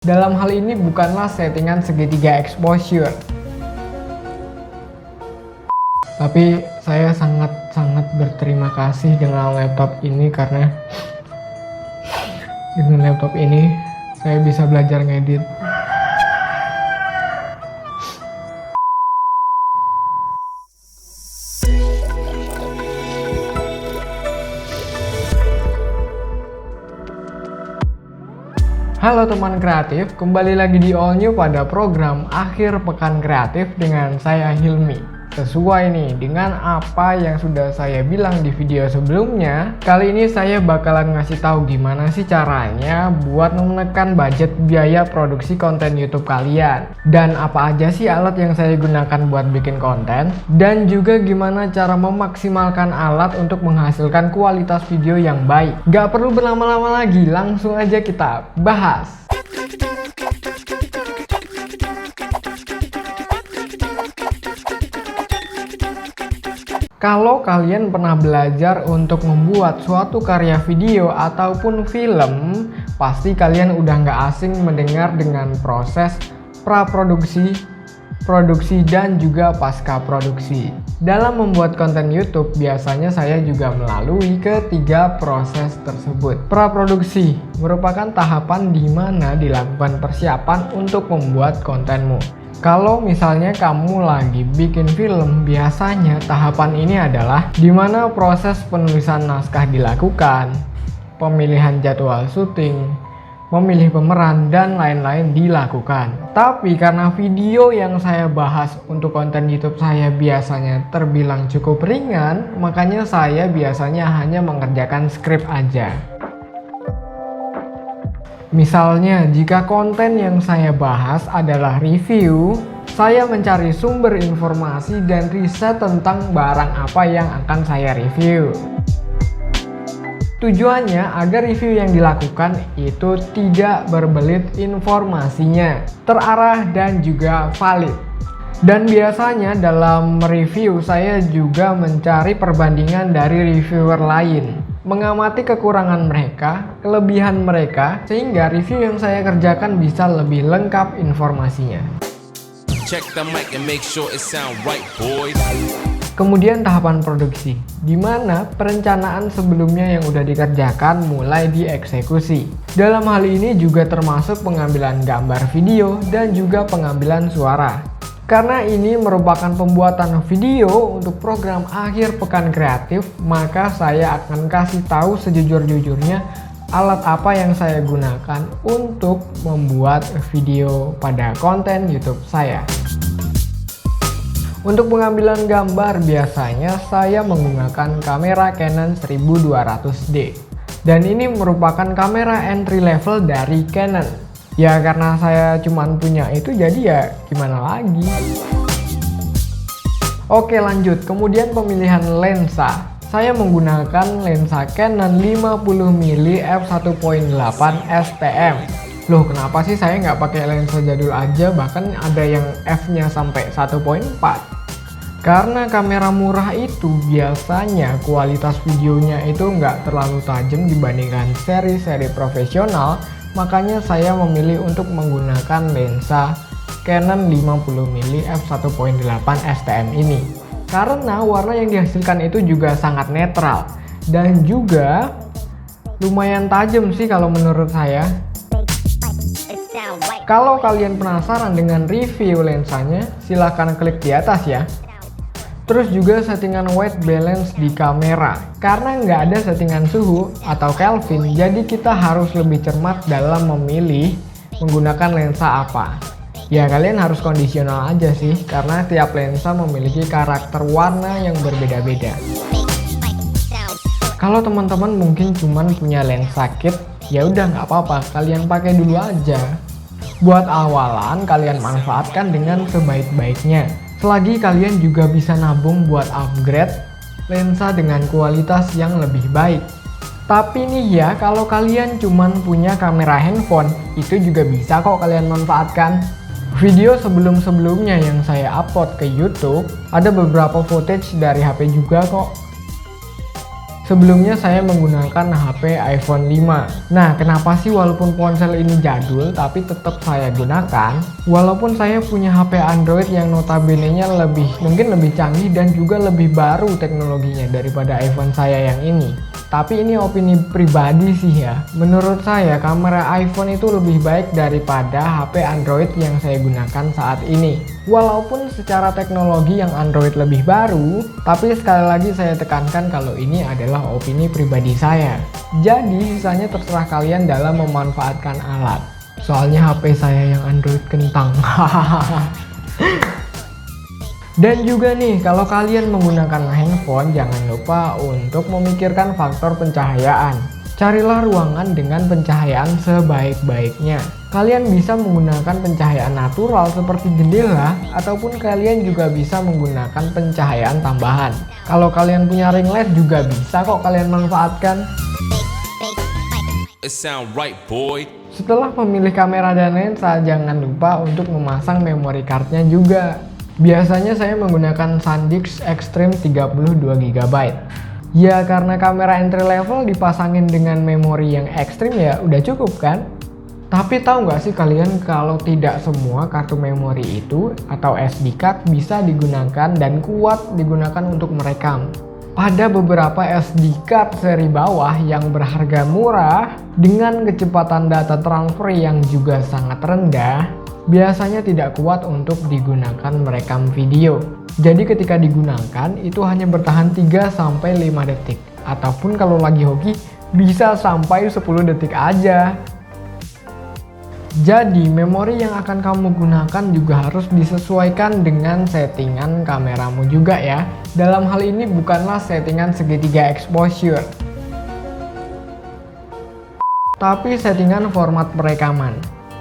Dalam hal ini bukanlah settingan segitiga exposure. Tapi saya sangat berterima kasih dengan laptop ini karena dengan laptop ini saya bisa belajar ngedit. Halo teman kreatif, kembali lagi di All New pada program Akhir Pekan Kreatif dengan saya Hilmi. Sesuai nih dengan apa yang sudah saya bilang di video sebelumnya, kali ini saya bakalan ngasih tahu gimana sih caranya buat menekan budget biaya produksi konten YouTube kalian. Dan apa aja sih alat yang saya gunakan buat bikin konten, dan juga gimana cara memaksimalkan alat untuk menghasilkan kualitas video yang baik. Gak perlu berlama-lama lagi, langsung aja kita bahas. Kalau kalian pernah belajar untuk membuat suatu karya video ataupun film, pasti kalian udah nggak asing mendengar dengan proses praproduksi, produksi, dan juga pasca produksi. Dalam membuat konten YouTube, biasanya saya juga melalui ketiga proses tersebut. Praproduksi merupakan tahapan di mana dilakukan persiapan untuk membuat kontenmu. Kalau misalnya kamu lagi bikin film, biasanya tahapan ini adalah di mana proses penulisan naskah dilakukan, pemilihan jadwal syuting, memilih pemeran, dan lain-lain dilakukan. Tapi karena video yang saya bahas untuk konten YouTube saya biasanya terbilang cukup ringan, makanya saya biasanya hanya mengerjakan skrip aja. Misalnya, jika konten yang saya bahas adalah review, saya mencari sumber informasi dan riset tentang barang apa yang akan saya review. Tujuannya agar review yang dilakukan itu tidak berbelit informasinya, terarah dan juga valid. Dan biasanya dalam review saya juga mencari perbandingan dari reviewer lain, mengamati kekurangan mereka, kelebihan mereka, sehingga review yang saya kerjakan bisa lebih lengkap informasinya. Kemudian tahapan produksi, di mana perencanaan sebelumnya yang udah dikerjakan mulai dieksekusi. Dalam hal ini juga termasuk pengambilan gambar video dan juga pengambilan suara. Karena ini merupakan pembuatan video untuk program Akhir Pekan Kreatif, maka saya akan kasih tahu sejujur-jujurnya alat apa yang saya gunakan untuk membuat video pada konten YouTube saya. Untuk pengambilan gambar biasanya saya menggunakan kamera Canon 1200D. Dan ini merupakan kamera entry level dari Canon. Ya karena saya cuman punya itu, jadi ya gimana lagi. Oke lanjut, kemudian pemilihan lensa. Saya menggunakan lensa Canon 50mm f1.8 STM. Loh kenapa sih saya nggak pakai lensa jadul aja, bahkan ada yang f-nya sampai 1.4? Karena kamera murah itu biasanya kualitas videonya itu nggak terlalu tajam dibandingkan seri-seri profesional. Makanya saya memilih untuk menggunakan lensa Canon 50mm f1.8 STM ini. Karena warna yang dihasilkan itu juga sangat netral dan juga lumayan tajam sih kalau menurut saya. Kalau kalian penasaran dengan review lensanya, silahkan klik di atas ya. Terus juga settingan white balance di kamera. Karena nggak ada settingan suhu atau Kelvin, jadi kita harus lebih cermat dalam memilih menggunakan lensa apa. Ya kalian harus kondisional aja sih, karena tiap lensa memiliki karakter warna yang berbeda-beda. Kalau teman-teman mungkin cuman punya lensa kit, ya udah nggak apa-apa, kalian pakai dulu aja. Buat awalan kalian manfaatkan dengan sebaik-baiknya. Selagi kalian juga bisa nabung buat upgrade lensa dengan kualitas yang lebih baik. Tapi nih ya, kalau kalian cuman punya kamera handphone, itu juga bisa kok kalian manfaatkan. Video sebelum-sebelumnya yang saya upload ke YouTube, ada beberapa footage dari HP juga kok. Sebelumnya saya menggunakan HP iPhone 5. Nah, kenapa sih walaupun ponsel ini jadul tapi tetap saya gunakan? Walaupun saya punya HP Android yang notabene-nya mungkin lebih canggih dan juga lebih baru teknologinya daripada iPhone saya yang ini. Tapi ini opini pribadi sih ya. Menurut saya kamera iPhone itu lebih baik daripada HP Android yang saya gunakan saat ini. Walaupun secara teknologi yang Android lebih baru, tapi sekali lagi saya tekankan kalau ini adalah opini pribadi saya. Jadi sisanya terserah kalian dalam memanfaatkan alat. Soalnya HP saya yang Android kentang. Dan juga nih, kalau kalian menggunakan handphone, jangan lupa untuk memikirkan faktor pencahayaan. Carilah ruangan dengan pencahayaan sebaik-baiknya. Kalian bisa menggunakan pencahayaan natural seperti jendela, ataupun kalian juga bisa menggunakan pencahayaan tambahan. Kalau kalian punya ring light juga bisa kok kalian manfaatkan. Setelah memilih kamera dan lensa, jangan lupa untuk memasang memory cardnya juga. Biasanya saya menggunakan SanDisk Extreme 32GB. Ya karena kamera entry level dipasangin dengan memori yang ekstrim ya udah cukup kan? Tapi tahu nggak sih kalian kalau tidak semua kartu memori itu atau SD card bisa digunakan dan kuat digunakan untuk merekam. Pada beberapa SD card seri bawah yang berharga murah dengan kecepatan data transfer yang juga sangat rendah, biasanya tidak kuat untuk digunakan merekam video. Jadi ketika digunakan itu hanya bertahan 3-5 detik. Ataupun kalau lagi hoki bisa sampai 10 detik aja. Jadi memori yang akan kamu gunakan juga harus disesuaikan dengan settingan kameramu juga ya. Dalam hal ini bukanlah settingan segitiga exposure, tapi settingan format perekaman.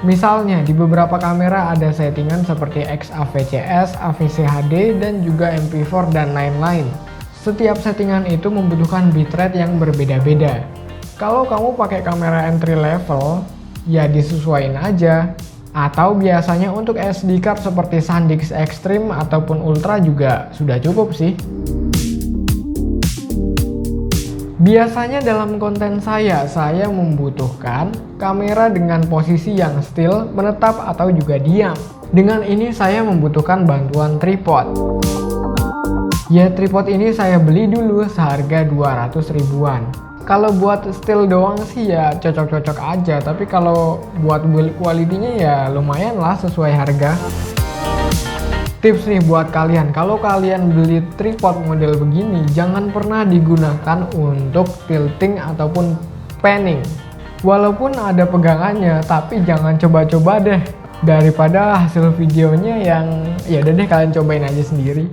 Misalnya di beberapa kamera ada settingan seperti XAVCS, AVC HD, dan juga MP4 dan lain-lain. Setiap settingan itu membutuhkan bitrate yang berbeda-beda. Kalau kamu pakai kamera entry level, ya disesuaikan aja. Atau biasanya untuk SD card seperti SanDisk Extreme ataupun Ultra juga sudah cukup sih. Biasanya dalam konten saya membutuhkan kamera dengan posisi yang still, menetap, atau juga diam. Dengan ini saya membutuhkan bantuan tripod. Ya tripod ini saya beli dulu seharga 200 ribuan. Kalau buat still doang sih ya cocok-cocok aja, tapi kalau buat build quality-nya ya lumayan lah sesuai harga. Tips nih buat kalian, kalau kalian beli tripod model begini, jangan pernah digunakan untuk tilting ataupun panning. Walaupun ada pegangannya, tapi jangan coba-coba deh. Daripada hasil videonya yang ya udah deh kalian cobain aja sendiri.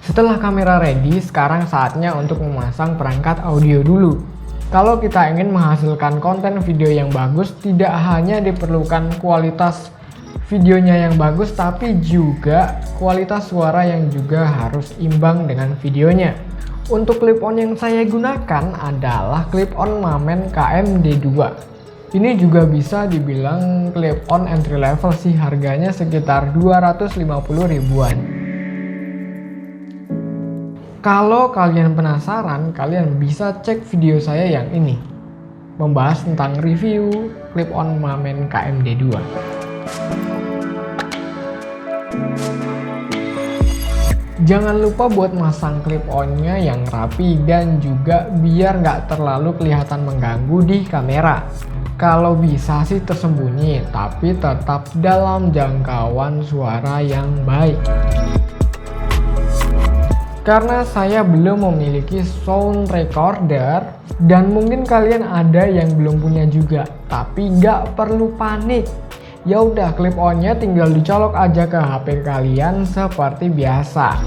Setelah kamera ready, sekarang saatnya untuk memasang perangkat audio dulu. Kalau kita ingin menghasilkan konten video yang bagus, tidak hanya diperlukan kualitas videonya yang bagus, tapi juga kualitas suara yang juga harus imbang dengan videonya. Untuk clip-on yang saya gunakan adalah clip-on Mamen KM-D2. Ini juga bisa dibilang clip-on entry level sih, harganya sekitar 250 ribuan. Kalau kalian penasaran, kalian bisa cek video saya yang ini, membahas tentang review clip-on Mamen KM-D2. Jangan lupa buat masang clip-onnya yang rapi dan juga biar nggak terlalu kelihatan mengganggu di kamera. Kalau bisa sih tersembunyi, tapi tetap dalam jangkauan suara yang baik. Karena saya belum memiliki sound recorder dan mungkin kalian ada yang belum punya juga, tapi nggak perlu panik. Ya udah, clip-onnya tinggal dicolok aja ke HP kalian seperti biasa.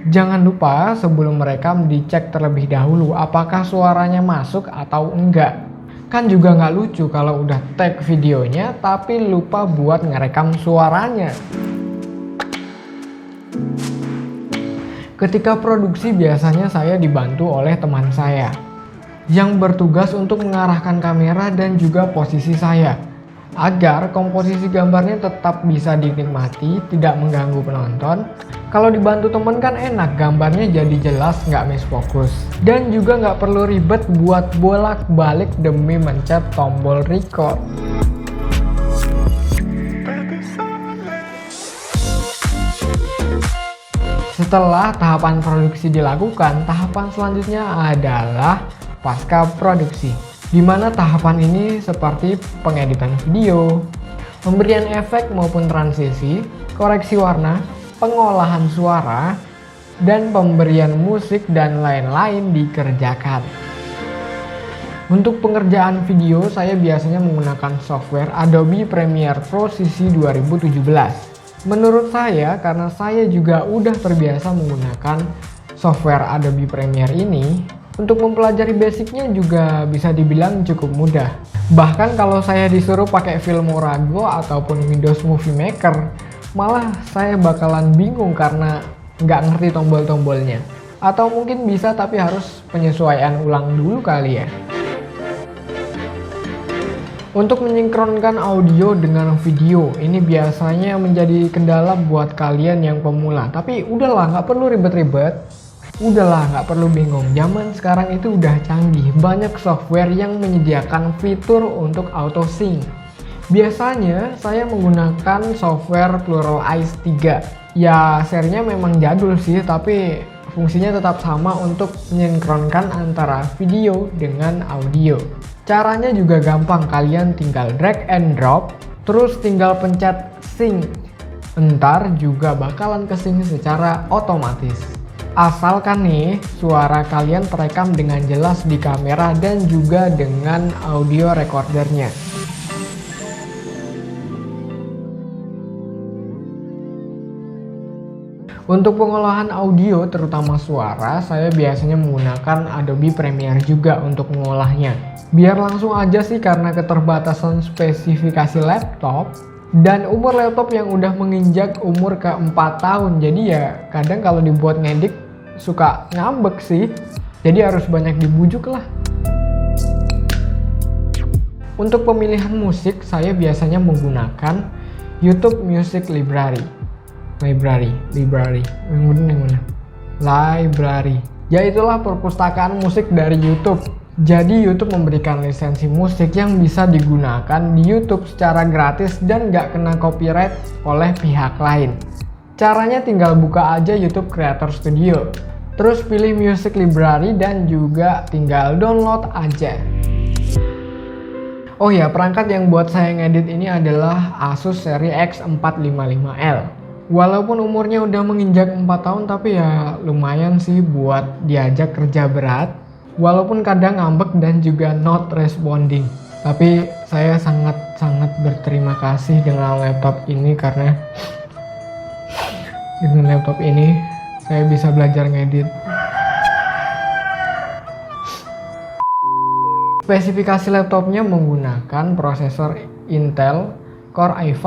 Jangan lupa sebelum merekam dicek terlebih dahulu apakah suaranya masuk atau enggak. Kan juga nggak lucu kalau udah tag videonya tapi lupa buat ngerekam suaranya. Ketika produksi biasanya saya dibantu oleh teman saya yang bertugas untuk mengarahkan kamera dan juga posisi saya. agar komposisi gambarnya tetap bisa dinikmati, tidak mengganggu penonton. Kalau dibantu temen kan enak, gambarnya jadi jelas, nggak misfokus. Dan juga nggak perlu ribet buat bolak-balik demi mencet tombol record. Setelah tahapan produksi dilakukan, tahapan selanjutnya adalah pasca produksi, di mana tahapan ini seperti pengeditan video, pemberian efek maupun transisi, koreksi warna, pengolahan suara, dan pemberian musik dan lain-lain dikerjakan. Untuk pengerjaan video, saya biasanya menggunakan software Adobe Premiere Pro CC 2017. Menurut saya, karena saya juga udah terbiasa menggunakan software Adobe Premiere ini, untuk mempelajari basicnya juga bisa dibilang cukup mudah. Bahkan kalau saya disuruh pakai Filmora Go ataupun Windows Movie Maker, malah saya bakalan bingung karena nggak ngerti tombol-tombolnya. Atau mungkin bisa tapi harus penyesuaian ulang dulu kali ya. Untuk mensinkronkan audio dengan video, ini biasanya menjadi kendala buat kalian yang pemula. Tapi udahlah, nggak perlu ribet-ribet. Udahlah, nggak perlu bingung. Zaman sekarang itu udah canggih. Banyak software yang menyediakan fitur untuk auto sync. Biasanya saya menggunakan software Pluralize 3. Ya, serinya memang jadul sih, tapi fungsinya tetap sama untuk mensinkronkan antara video dengan audio. Caranya juga gampang, kalian tinggal drag and drop, terus tinggal pencet sync. Ntar juga bakalan ke-sync secara otomatis. Asalkan nih, suara kalian terekam dengan jelas di kamera dan juga dengan audio recordernya. Untuk pengolahan audio, terutama suara, saya biasanya menggunakan Adobe Premiere juga untuk mengolahnya. Biar langsung aja sih karena keterbatasan spesifikasi laptop dan umur laptop yang udah menginjak umur ke 4 tahun. Jadi ya kadang kalau dibuat ngedit suka ngambek sih. Jadi harus banyak dibujuk lah. Untuk pemilihan musik, saya biasanya menggunakan YouTube Music Library. Ya itulah perpustakaan musik dari YouTube. Jadi YouTube memberikan lisensi musik yang bisa digunakan di YouTube secara gratis dan nggak kena copyright oleh pihak lain. Caranya tinggal buka aja YouTube Creator Studio, terus pilih Music Library dan juga tinggal download aja. Oh ya, perangkat yang buat saya ngedit ini adalah Asus seri X455L. Walaupun umurnya udah menginjak 4 tahun, tapi ya lumayan sih buat diajak kerja berat. Walaupun kadang ngambek dan juga not responding. Tapi saya sangat berterima kasih dengan laptop ini karena dengan laptop ini saya bisa belajar ngedit. Spesifikasi laptopnya menggunakan prosesor Intel Core i5,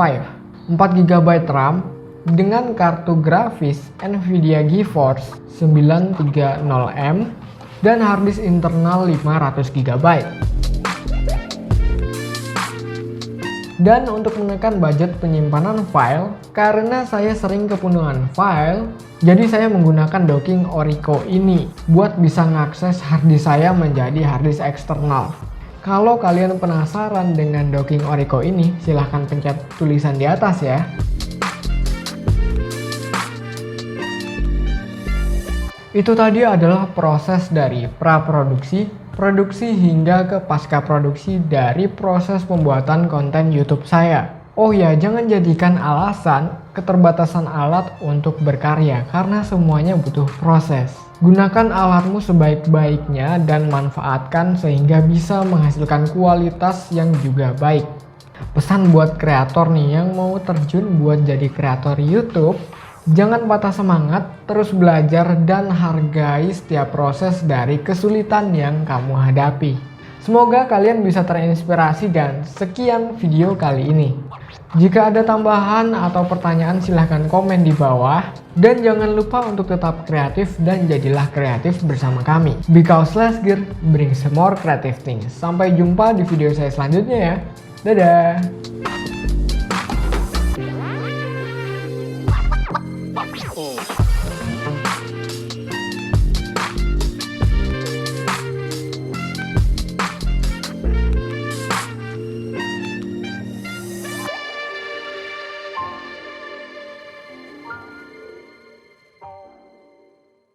4GB RAM, dengan kartu grafis Nvidia GeForce 930M dan harddisk internal 500GB. Dan untuk menekan budget penyimpanan file, karena saya sering kepenuhan file, jadi saya menggunakan docking Orico ini buat bisa mengakses harddisk saya menjadi harddisk eksternal. Kalau kalian penasaran dengan docking Orico ini, silahkan pencet tulisan di atas ya. Itu tadi adalah proses dari praproduksi, produksi hingga ke pasca produksi dari proses pembuatan konten YouTube saya. Oh ya, jangan jadikan alasan keterbatasan alat untuk berkarya karena semuanya butuh proses. Gunakan alatmu sebaik-baiknya dan manfaatkan sehingga bisa menghasilkan kualitas yang juga baik. Pesan buat kreator nih yang mau terjun buat jadi kreator YouTube, jangan patah semangat, terus belajar dan hargai setiap proses dari kesulitan yang kamu hadapi. Semoga kalian bisa terinspirasi dan sekian video kali ini. Jika ada tambahan atau pertanyaan silahkan komen di bawah. Dan jangan lupa untuk tetap kreatif dan jadilah kreatif bersama kami. Because less gear brings more creative things. Sampai jumpa di video saya selanjutnya ya. Dadah!